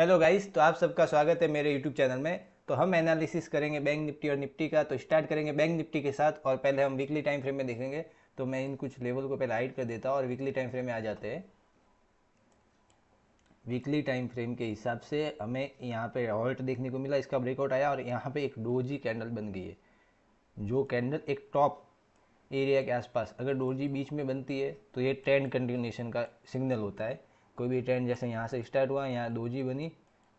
Hello guys, तो आप सबका स्वागत है मेरे यूट्यूब चैनल में। तो हम एनालिसिस करेंगे बैंक निफ्टी और निफ्टी का। तो स्टार्ट करेंगे बैंक निफ्टी के साथ और पहले हम वीकली टाइम फ्रेम में देखेंगे। तो मैं इन कुछ लेवल को पहले हाइड कर देता हूँ और वीकली टाइम फ्रेम में आ जाते हैं। वीकली टाइम फ्रेम के हिसाब से हमें यहाँ पे हॉल्ट देखने को मिला, इसका ब्रेकआउट आया और यहाँ पे एक डोजी कैंडल बन गई है। जो कैंडल एक टॉप एरिया के आसपास अगर डोजी बीच में बनती है तो ये ट्रेंड कंटिन्यूएशन का सिग्नल होता है। कोई भी ट्रेंड जैसे यहाँ से स्टार्ट हुआ, यहाँ डोजी बनी,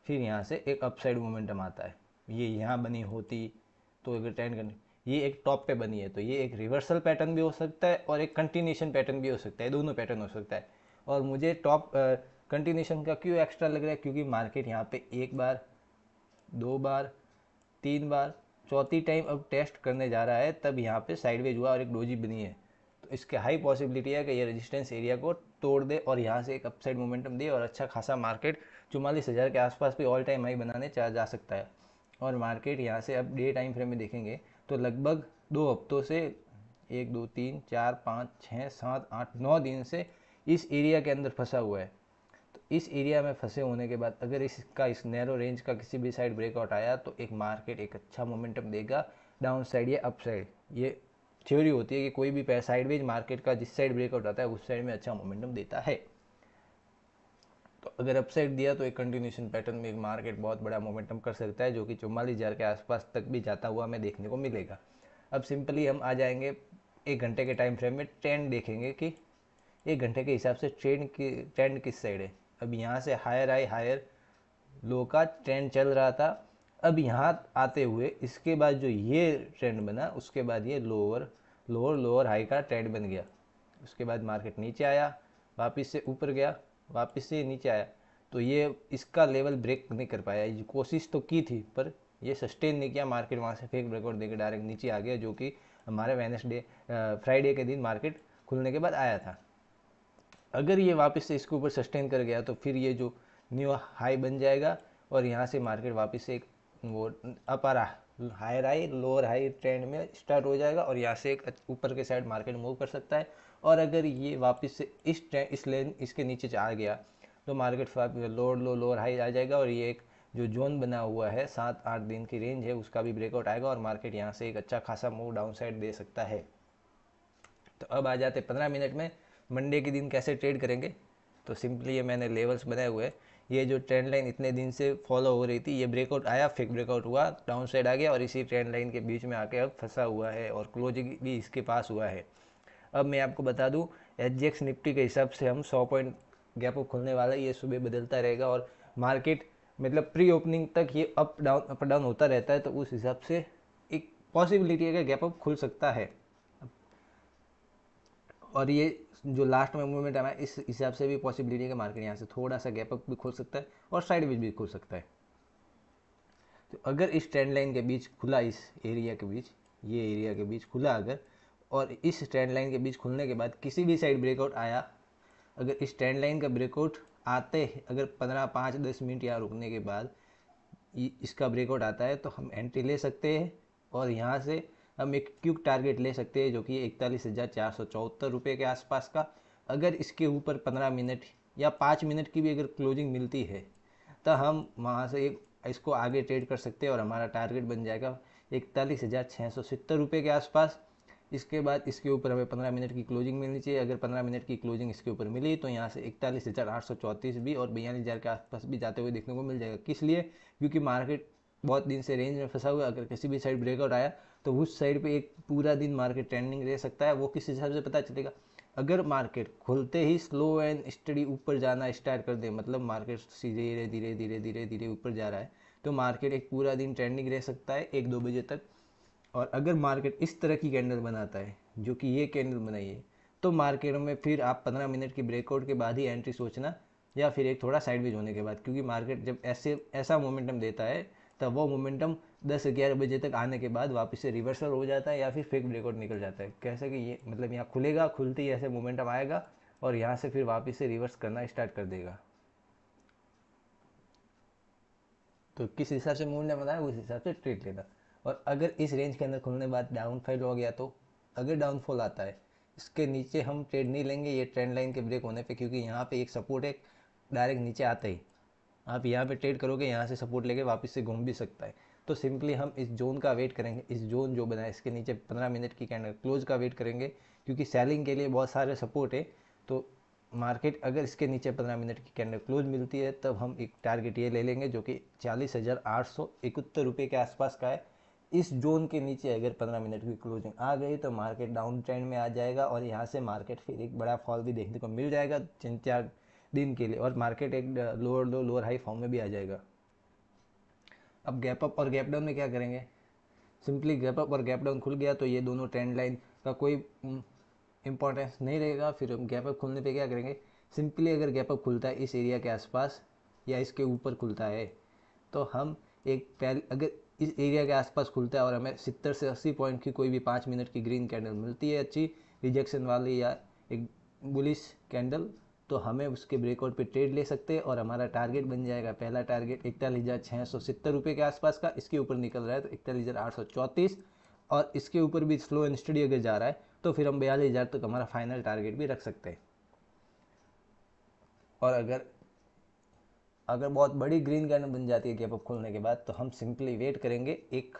फिर यहाँ से एक अपसाइड मोमेंटम आता है, ये यहाँ बनी होती तो अगर ट्रेंड ये एक टॉप पे बनी है तो ये एक रिवर्सल पैटर्न भी हो सकता है और एक कंटिन्यूएशन पैटर्न भी हो सकता है, दोनों पैटर्न हो सकता है। और मुझे टॉप कंटिन्यूएशन का क्यों एक्स्ट्रा लग रहा है, क्योंकि मार्केट यहाँ पे एक बार, दो बार, तीन बार, चौथी टाइम अब टेस्ट करने जा रहा है, तब यहाँ पे साइडवेज हुआ और एक डोजी बनी है। तो इसके हाई पॉसिबिलिटी है कि ये रेजिस्टेंस एरिया को तोड़ दे और यहाँ से एक अपसाइड मोमेंटम दे और अच्छा खासा मार्केट 44,000 के आसपास भी ऑल टाइम हाई बनाने जा सकता है। और मार्केट यहाँ से अब डे टाइम फ्रेम में देखेंगे तो लगभग 2 हफ्तों से, 1 2 3 4 5 6 7 8 9 दिन से इस एरिया के अंदर फंसा हुआ है। तो इस एरिया में फंसे होने के बाद अगर इसका इस नैरो रेंज का किसी भी साइड ब्रेकआउट आया तो एक मार्केट एक अच्छा मोमेंटम देगा डाउन साइड या अप साइड। ये थ्योरी होती है कि कोई भी साइडवेज मार्केट का जिस साइड ब्रेकआउट आता है उस साइड में अच्छा मोमेंटम देता है। तो अगर अप साइड दिया तो एक कंटिन्यूशन पैटर्न में एक मार्केट बहुत बड़ा मोमेंटम कर सकता है, जो कि 44,000 के आसपास तक भी जाता हुआ हमें देखने को मिलेगा। अब सिंपली हम आ जाएंगे 1 घंटे के टाइम फ्रेम में, ट्रेंड देखेंगे कि 1 घंटे के हिसाब से ट्रेंड किस साइड है। अब यहाँ से हायर हाई हायर लो का ट्रेंड चल रहा था, अब यहाँ आते हुए इसके बाद जो ये ट्रेंड बना उसके बाद ये लोअर लोअर लोअर हाई का ट्रेंड बन गया। उसके बाद मार्केट नीचे आया, वापस से ऊपर गया, वापस से नीचे आया। तो ये इसका लेवल ब्रेक नहीं कर पाया, ये कोशिश तो की थी पर ये सस्टेन नहीं किया। मार्केट वहाँ से फेक ब्रेकआउट देकर डायरेक्ट नीचे आ गया, जो कि हमारे वेडनेसडे फ्राइडे के दिन मार्केट खुलने के बाद आया था। अगर ये वापस से इसके ऊपर सस्टेन कर गया तो फिर ये जो न्यू हाई बन जाएगा और यहाँ से मार्केट वापस से एक वो upper higher high lower high trend में स्टार्ट हो जाएगा और यहाँ से एक ऊपर के साइड मार्केट मूव कर सकता है। और अगर ये वापस से इस ट्रेंड इस लेन इसके नीचे आ गया तो market lower low lower high आ जाएगा और ये एक जो जोन बना हुआ है 7-8 दिन की रेंज है उसका भी ब्रेकआउट आएगा और मार्केट यहाँ से एक अच्छा खासा मूव डाउन साइड दे सकता है। तो अब आ जाते 15 मिनट में मंडे के दिन कैसे ट्रेड करेंगे। तो सिंपली ये मैंने लेवल्स बनाए हुए हैं। ये जो ट्रेंड लाइन इतने दिन से फॉलो हो रही थी, ये ब्रेकआउट आया, फिर ब्रेकआउट हुआ, डाउन साइड आ गया और इसी ट्रेंड लाइन के बीच में आके अब फंसा हुआ है और क्लोजिंग भी इसके पास हुआ है। अब मैं आपको बता दूं, एचजीएक्स निफ्टी के हिसाब से हम 100 पॉइंट गैप अप खुलने वाला है, ये सुबह बदलता रहेगा और मार्केट मतलब प्री ओपनिंग तक ये अप डाउन होता रहता है। तो उस हिसाब से एक पॉसिबिलिटी है कि गैप अप खुल सकता है। और ये जो लास्ट में मूवमेंट आया इस हिसाब से भी पॉसिबिलिटी है कि मार्केट यहाँ से थोड़ा सा गैप अप भी खुल सकता है और साइडवेज भी खुल सकता है। तो अगर इस ट्रेंड लाइन के बीच खुला, इस एरिया के बीच, ये एरिया के बीच खुला अगर, और इस ट्रेंड लाइन के बीच खुलने के बाद किसी भी साइड ब्रेकआउट आया, अगर इस ट्रेंड लाइन का ब्रेकआउट आते अगर 5-10 मिनट यहाँ रुकने के बाद इसका ब्रेकआउट आता है तो हम एंट्री ले सकते हैं और यहाँ से हम एक क्विक टारगेट ले सकते हैं जो कि 41,474 रुपये के आसपास का। अगर इसके ऊपर 15 मिनट या 5 मिनट की भी अगर क्लोजिंग मिलती है तो हम वहाँ से एक इसको आगे ट्रेड कर सकते हैं और हमारा टारगेट बन जाएगा 41,670 रुपये के आसपास। इसके बाद इसके ऊपर हमें 15 मिनट की क्लोजिंग मिलनी चाहिए। अगर 15 मिनट की क्लोजिंग इसके ऊपर मिली तो यहाँ से 41,834 भी और 42,000 के आसपास भी जाते हुए देखने को मिल जाएगा। किस लिए? क्योंकि मार्केट बहुत दिन से रेंज में फंसा हुआ है। अगर किसी भी साइड ब्रेकआउट आया तो उस साइड पे एक पूरा दिन मार्केट ट्रेंडिंग रह सकता है। वो किस हिसाब से पता चलेगा? अगर मार्केट खुलते ही स्लो एंड स्टडी ऊपर जाना स्टार्ट कर दे, मतलब मार्केट धीरे धीरे धीरे धीरे धीरे ऊपर जा रहा है, तो मार्केट एक पूरा दिन ट्रेंडिंग रह सकता है 1-2 बजे तक। और अगर मार्केट इस तरह की कैंडल बनाता है जो कि ये कैंडल बनाई है, तो मार्केट में फिर आप 15 मिनट की ब्रेकआउट के बाद ही एंट्री सोचना या फिर एक थोड़ा साइडवेज होने के बाद, क्योंकि मार्केट जब ऐसा मोमेंटम देता है तब वो मोमेंटम 10-11 बजे तक आने के बाद वापस से रिवर्सल हो जाता है या फिर फेक ब्रेकआउट निकल जाता है। कैसे कि ये मतलब यहाँ खुलेगा, खुलते ही ऐसे मोमेंटम आएगा और यहाँ से फिर वापस से रिवर्स करना स्टार्ट कर देगा। तो किस हिसाब से मूड ने बनाया उस हिसाब से ट्रेड लेना। और अगर इस रेंज के अंदर खुलने के बाद डाउनफॉल हो गया तो अगर डाउनफॉल आता है इसके नीचे हम ट्रेड नहीं लेंगे ये ट्रेंड लाइन के ब्रेक होने पे, क्योंकि यहाँ पे एक सपोर्ट है डायरेक्ट नीचे आते ही। आप यहाँ पे ट्रेड करोगे, यहाँ से सपोर्ट लेके वापस से घूम भी सकता है। तो सिंपली हम इस जोन का वेट करेंगे, इस जोन जो बना है इसके नीचे 15 मिनट की कैंडल क्लोज का वेट करेंगे, क्योंकि सेलिंग के लिए बहुत सारे सपोर्ट है। तो मार्केट अगर इसके नीचे 15 मिनट की कैंडल क्लोज मिलती है तब हम एक टारगेट ये ले लेंगे जो कि 40,871 रुपये के आसपास का है। इस जोन के नीचे अगर 15 मिनट की क्लोजिंग आ गई तो मार्केट डाउन ट्रेंड में आ जाएगा और यहाँ से मार्केट फिर एक बड़ा फॉल भी देखने को मिल जाएगा 3-4 दिन के लिए, और मार्केट एक lower low lower high form में भी आ जाएगा। अब गैप अप और गैप डाउन में क्या करेंगे? सिंपली गैप अप और गैप डाउन खुल गया तो ये दोनों ट्रेंड लाइन का कोई इंपॉर्टेंस नहीं रहेगा। फिर हम गैप अप खुलने पे क्या करेंगे? सिंपली अगर गैप अप खुलता है इस एरिया के आसपास या इसके ऊपर खुलता है तो हम एक पहले अगर इस एरिया के आसपास खुलता है और हमें 70 से 80 पॉइंट की कोई भी 5 मिनट की ग्रीन कैंडल मिलती है अच्छी रिजेक्शन वाली या एक बुलिश कैंडल, तो हमें उसके ब्रेकआउट पे ट्रेड ले सकते हैं और हमारा टारगेट बन जाएगा। पहला टारगेट 41,670 रुपये के आसपास का, इसके ऊपर निकल रहा है तो 41,834, और इसके ऊपर भी स्लो एंड स्टडी अगर जा रहा है तो फिर हम 42,000 तक हमारा फाइनल टारगेट भी रख सकते हैं। और अगर बहुत बड़ी ग्रीन कैंडल बन जाती है गैप अप खोलने के बाद तो हम सिंपली वेट करेंगे एक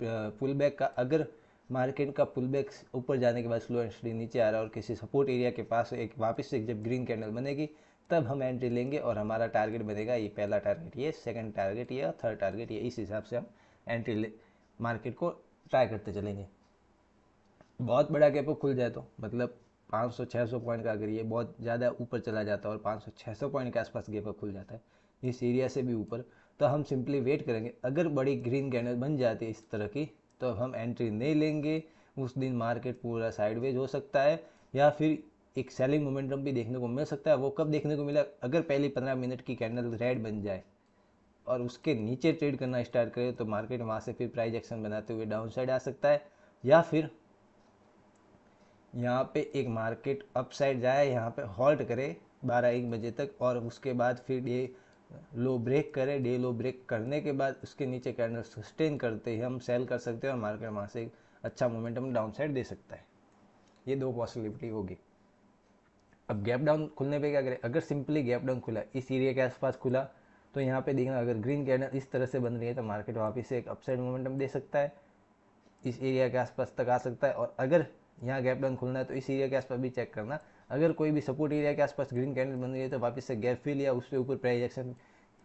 पुल बैक का। अगर मार्केट का पुल बैक ऊपर जाने के बाद स्लो एंड स्टडी नीचे आ रहा है और किसी सपोर्ट एरिया के पास एक वापस से जब ग्रीन कैंडल बनेगी तब हम एंट्री लेंगे और हमारा टारगेट बनेगा ये पहला टारगेट ये, सेकंड टारगेट ये, थर्ड टारगेट ये। इस हिसाब से हम एंट्री ले मार्केट को ट्राई करते चलेंगे। बहुत बड़ा गैप अप खुल जाए तो मतलब 500-600 पॉइंट का, अगर ये बहुत ज़्यादा ऊपर चला जाता है और 500-600 पॉइंट के आसपास गैप अप खुल जाता है इस एरिया से भी ऊपर, तो हम सिंपली वेट करेंगे। अगर बड़ी ग्रीन कैंडल बन जाती है इस तरह की तो हम एंट्री नहीं लेंगे। उस दिन मार्केट पूरा साइडवेज हो सकता है या फिर एक सेलिंग मोमेंटम भी देखने को मिल सकता है। वो कब देखने को मिला? अगर पहली 15 मिनट की कैंडल रेड बन जाए और उसके नीचे ट्रेड करना स्टार्ट करे तो मार्केट वहाँ से फिर प्राइस एक्शन बनाते हुए डाउन साइड आ सकता है, या फिर यहाँ पे एक मार्केट अप साइड जाए, यहाँ पे हॉल्ट करे 12-1 बजे तक और उसके बाद फिर डे लो ब्रेक करे। डे लो ब्रेक करने के बाद उसके नीचे कैंडल सस्टेन करते ही हम सेल कर सकते हैं और मार्केट वहाँ से एक अच्छा मोमेंटम डाउन साइड दे सकता है। ये दो पॉसिबिलिटी होगी। अब गैप डाउन खुलने पे क्या करें? अगर सिंपली गैप डाउन खुला इस एरिया के आसपास खुला तो यहाँ पे देखना अगर ग्रीन कैंडल इस तरह से बन रही है तो मार्केट वापस से एक अपसाइड मोमेंटम दे सकता है, इस एरिया के आसपास तक आ सकता है। और अगर यहाँ गैप डाउन खुलना है तो इस एरिया के आसपास भी चेक करना, अगर कोई भी सपोर्ट एरिया के आसपास ग्रीन कैंडल बन रही है तो वापस से गैप फिल या उसके ऊपर प्राइस एक्शन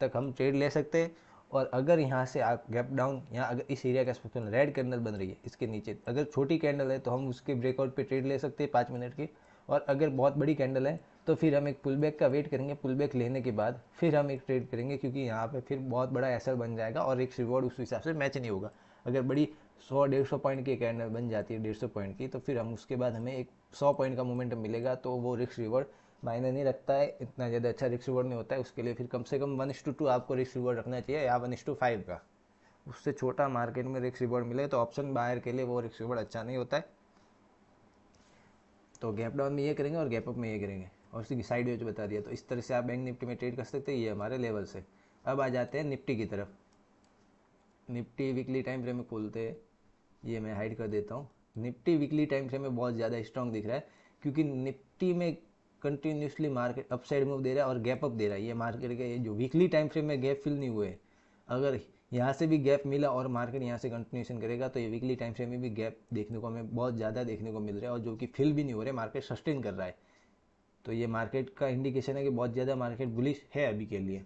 तक हम ट्रेड ले सकते हैं। और अगर यहाँ से आप गैप डाउन यहाँ अगर इस एरिया के आसपास रेड कैंडल बन रही है इसके नीचे, अगर छोटी कैंडल है तो हम उसके ब्रेकआउट पे ट्रेड ले सकते हैं 5 मिनट की, और अगर बहुत बड़ी कैंडल है तो फिर हम एक पुल बैक का वेट करेंगे। पुल बैक लेने के बाद फिर हम एक ट्रेड करेंगे, क्योंकि यहाँ पे फिर बहुत बड़ा एसएल बन जाएगा और एक रिवॉर्ड उस हिसाब से मैच नहीं होगा। अगर बड़ी 100-150 पॉइंट की कैंडल बन जाती है 150 पॉइंट की, तो फिर हम उसके बाद हमें एक 100 पॉइंट का मोमेंटम मिलेगा, तो वो रिस्क रिवॉर्ड मायने नहीं रखता है, इतना ज़्यादा अच्छा रिस्क रिवॉर्ड नहीं होता है। उसके लिए फिर कम से कम 1:2 आपको रिस्क रिवॉर्ड रखना चाहिए या 1:5 का। उससे छोटा मार्केट में रिस्क रिवॉर्ड मिले तो ऑप्शन बायर के लिए वो रिस्क रिवॉर्ड अच्छा नहीं होता है। तो गैप डाउन में ये करेंगे और गैप अप में ये करेंगे, और उसकी साइड वेज बता दिया। तो इस तरह से आप बैंक निफ्टी में ट्रेड कर सकते हैं, ये हमारे लेवल से। अब आ जाते हैं निफ्टी की तरफ। निफ्टी वीकली टाइम फ्रेम में खोलते हैं, ये मैं हाइड कर देता हूँ। निफ्टी वीकली टाइम फ्रेम में बहुत ज़्यादा स्ट्रॉन्ग दिख रहा है, क्योंकि निफ्टी में continuously market upside move दे रहा है और गैप अप दे रहा है। ये मार्केट के जो वीकली टाइम फ्रेम में गैप फिल नहीं हुए, अगर यहाँ से भी गैप मिला और मार्केट यहाँ से कंटिन्यूशन करेगा तो ये वीकली टाइम फ्रेम में भी गैप देखने को हमें बहुत ज़्यादा देखने को मिल रहा है, और जो कि फिल भी नहीं हो रहे, मार्केट सस्टेन कर रहा है। तो ये मार्केट का इंडिकेशन है कि बहुत ज़्यादा मार्केट बुलिश है अभी के लिए।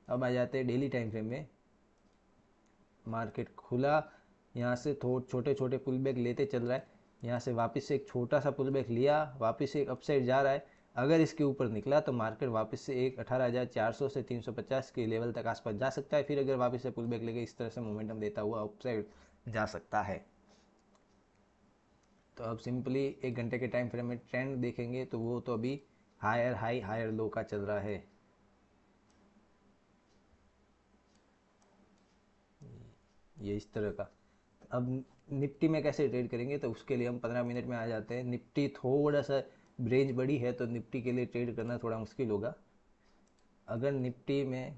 अब आ जाते हैं डेली टाइम फ्रेम में। मार्केट खुला, यहाँ से थोड़े छोटे छोटे पुल बैक लेते चल रहा है, यहाँ से वापस से एक छोटा सा पुल बैक लिया, वापस से एक अपसाइड जा रहा है। अगर इसके ऊपर निकला तो मार्केट वापस से एक 18,400 से 350 के लेवल तक आसपास जा सकता है। फिर अगर वापस से पुल बैक लेके इस तरह से मोमेंटम देता हुआ अपसाइड जा सकता है। तो अब सिंपली 1 घंटे के टाइम फ्रेम में ट्रेंड देखेंगे तो वो तो अभी हायर हाई हायर लो का चल रहा है। ये इस तरह का। अब निफ्टी में कैसे ट्रेड करेंगे तो उसके लिए हम 15 मिनट में आ जाते हैं। निफ्टी थोड़ा सा रेंज बड़ी है तो निफ्टी के लिए ट्रेड करना थोड़ा मुश्किल होगा। अगर निफ्टी में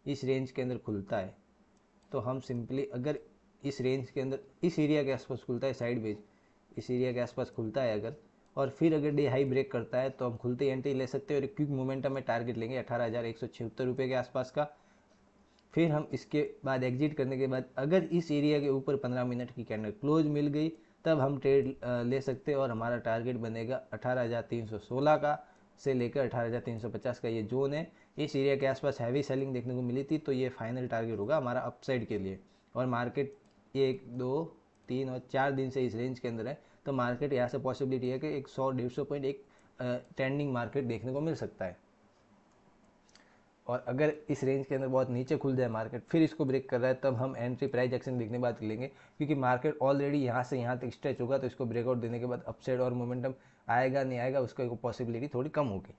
इस रेंज के अंदर खुलता है तो हम सिंपली अगर इस रेंज के अंदर इस एरिया के आसपास खुलता है साइड वेज, इस एरिया के आसपास खुलता है अगर, और फिर अगर डे हाई ब्रेक करता है तो हम खुलते ही एंट्री ले सकते हैं और एक क्विक मोमेंटम में टारगेट लेंगे 18,176 रुपये के आसपास का। फिर हम इसके बाद एग्जिट करने के बाद अगर इस एरिया के ऊपर 15 मिनट की कैंडल क्लोज मिल गई तब हम ट्रेड ले सकते हैं और हमारा टारगेट बनेगा 18,316 का से लेकर 18,350 का ये जोन है। इस एरिया के आसपास हैवी सेलिंग देखने को मिली थी तो ये फाइनल टारगेट होगा हमारा अपसाइड के लिए। और मार्केट 1 2 3 और 4 दिन से इस रेंज के अंदर है तो मार्केट यहाँ से पॉसिबिलिटी है कि एक 100-150 पॉइंट एक ट्रेंडिंग मार्केट देखने को मिल सकता है। और अगर इस रेंज के अंदर बहुत नीचे खुल जाए मार्केट फिर इसको ब्रेक कर रहा है तब हम एंट्री प्राइस एक्शन देखने के बाद लेंगे, क्योंकि मार्केट ऑलरेडी यहाँ से यहाँ तक स्ट्रेच होगा तो इसको ब्रेकआउट देने के बाद अपसाइड और मोमेंटम आएगा नहीं आएगा उसका पॉसिबिलिटी थोड़ी कम होगी।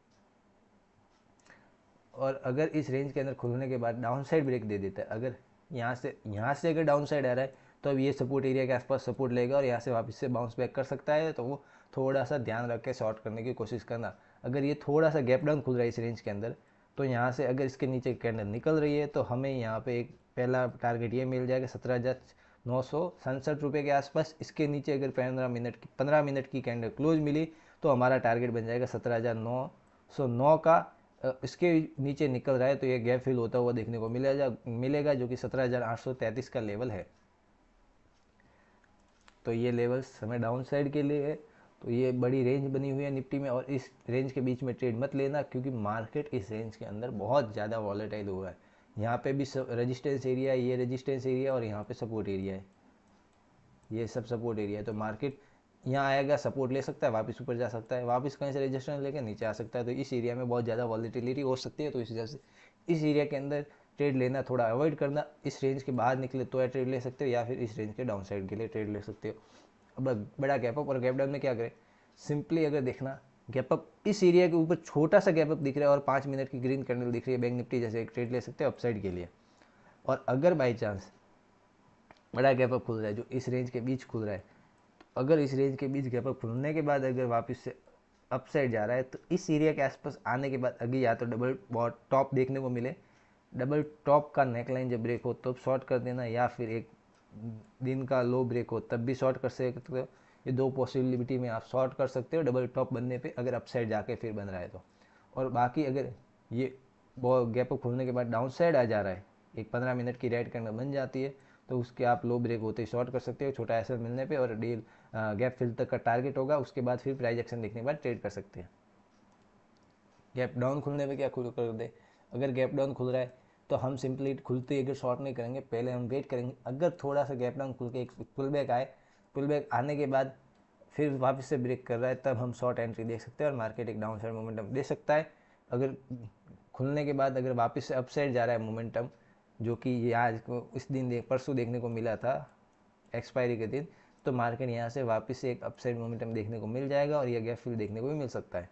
और अगर इस रेंज के अंदर खुलने के बाद डाउन साइड ब्रेक दे देता है, अगर यहाँ से अगर डाउन साइड आ रहा है तो अब ये सपोर्ट एरिया के आसपास सपोर्ट लेगा और यहाँ से वापस से बाउंस बैक कर सकता है, तो वो थोड़ा सा ध्यान रख के शॉर्ट करने की कोशिश करना। अगर ये थोड़ा सा गैप डाउन खुल रहा है इस रेंज के अंदर तो यहाँ से अगर इसके नीचे कैंडल निकल रही है तो हमें यहाँ पे एक पहला टारगेट ये मिल जाएगा 17,967 रुपये के आसपास। इसके नीचे अगर 15 मिनट की कैंडल क्लोज मिली तो हमारा टारगेट बन जाएगा 17,909 का। इसके नीचे निकल रहा है तो ये गैप फिल होता हुआ देखने को मिलेगा जो कि 17,833 का लेवल है। तो ये लेवल्स हमें डाउन साइड के लिए है। तो ये बड़ी रेंज बनी हुई है निफ्टी में और इस रेंज के बीच में ट्रेड मत लेना, क्योंकि मार्केट इस रेंज के अंदर बहुत ज़्यादा वॉलेटाइल हुआ है। यहाँ पे भी रेजिस्टेंस एरिया है, ये रेजिस्टेंस एरिया और यहाँ पे सपोर्ट एरिया है, ये सब सपोर्ट एरिया है। तो मार्केट यहाँ आएगा, सपोर्ट ले सकता है, वापस ऊपर जा सकता है, वापस कहीं से रेजिस्टेंस लेकर नीचे आ सकता है। तो इस एरिया में बहुत ज़्यादा वॉलेटिलिटी हो सकती है। तो इस वजह से इस एरिया के अंदर ट्रेड लेना थोड़ा अवॉइड करना। इस रेंज के बाहर निकले तो ट्रेड ले सकते हो या फिर इस रेंज के डाउन साइड के लिए ट्रेड ले सकते हो। अब बड़ा गैप अप और गैप डाउन में क्या करें, सिंपली अगर देखना गैप अप इस एरिया के ऊपर छोटा सा गैप अप दिख रहा है और 5 मिनट की ग्रीन कैंडल दिख रही है बैंक निफ्टी जैसे, एक ट्रेड ले सकते हो अपसाइड के लिए। और अगर बाई चांस बड़ा गैप अप खुल रहा है जो इस रेंज के बीच खुल रहा है, तो अगर इस रेंज के बीच गैप अप खुलने के बाद अगर वापस से अपसाइड जा रहा है तो इस एरिया के आसपास आने के बाद अगर या तो डबल टॉप देखने को मिले, डबल टॉप का नेकलाइन जब ब्रेक हो तब शॉर्ट कर देना, या फिर एक दिन का लो ब्रेक हो तब भी शॉर्ट कर सकते हो। ये दो पॉसिबिलिटी में आप शॉर्ट कर सकते हो डबल टॉप बनने पे अगर अपसाइड जाके फिर बन रहा है तो। और बाकी अगर ये गैप अप खुलने के बाद डाउन साइड आ जा रहा है, एक 15 मिनट की रेड कैंडल बन जाती है तो उसके आप लो ब्रेक होते ही शॉर्ट कर सकते हो छोटा एसएल मिलने पे, और डील गैप फिल तक का टारगेट होगा, उसके बाद फिर प्राइस एक्शन देखने के बाद ट्रेड कर सकते हैं। गैप डाउन खुलने पे क्या खुल कर दे, अगर गैप डाउन खुल रहा है तो हम सिंपली खुलते ही अगर शॉर्ट नहीं करेंगे, पहले हम वेट करेंगे। अगर थोड़ा सा गैप डाउन खुल के एक पुल बैक आए, पुल बैक आने के बाद फिर वापस से ब्रेक कर रहा है तब हम शॉर्ट एंट्री देख सकते हैं और मार्केट एक डाउन साइड मोमेंटम दे सकता है। अगर खुलने के बाद अगर वापस से अपसाइड जा रहा है मोमेंटम, जो कि ये आज को इस दिन परसों देखने को मिला था एक्सपायरी के दिन, तो मार्केट यहाँ से वापस से एक अपसाइड मोमेंटम देखने को मिल जाएगा और यह गैप फिल देखने को भी मिल सकता है।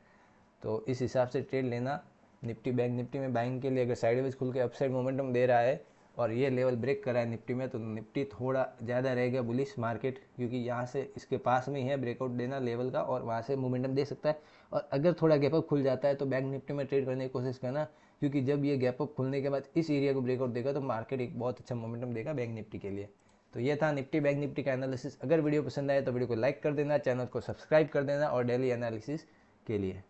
तो इस हिसाब से ट्रेड लेना। निफ्टी बैंक निफ्टी में बाइंग के लिए अगर साइडवेज खुल के अपसाइड मोमेंटम दे रहा है और ये लेवल ब्रेक कर रहा है निफ्टी में, तो निफ्टी थोड़ा ज़्यादा रहेगा बुलिश मार्केट, क्योंकि यहाँ से इसके पास में ही है ब्रेकआउट देना लेवल का और वहाँ से मोमेंटम दे सकता है। और अगर थोड़ा गैप अप खुल जाता है तो बैंक निफ्टी में ट्रेड करने की कोशिश करना, क्योंकि जब ये गैप अप खुलने के बाद इस एरिया को ब्रेकआउट देगा तो मार्केट एक बहुत अच्छा मोमेंटम देगा बैंक निफ्टी के लिए। तो ये था निफ्टी बैंक निफ्टी का एनालिसिस। अगर वीडियो पसंद आए तो वीडियो को लाइक कर देना, चैनल को सब्सक्राइब कर देना और डेली एनालिसिस के लिए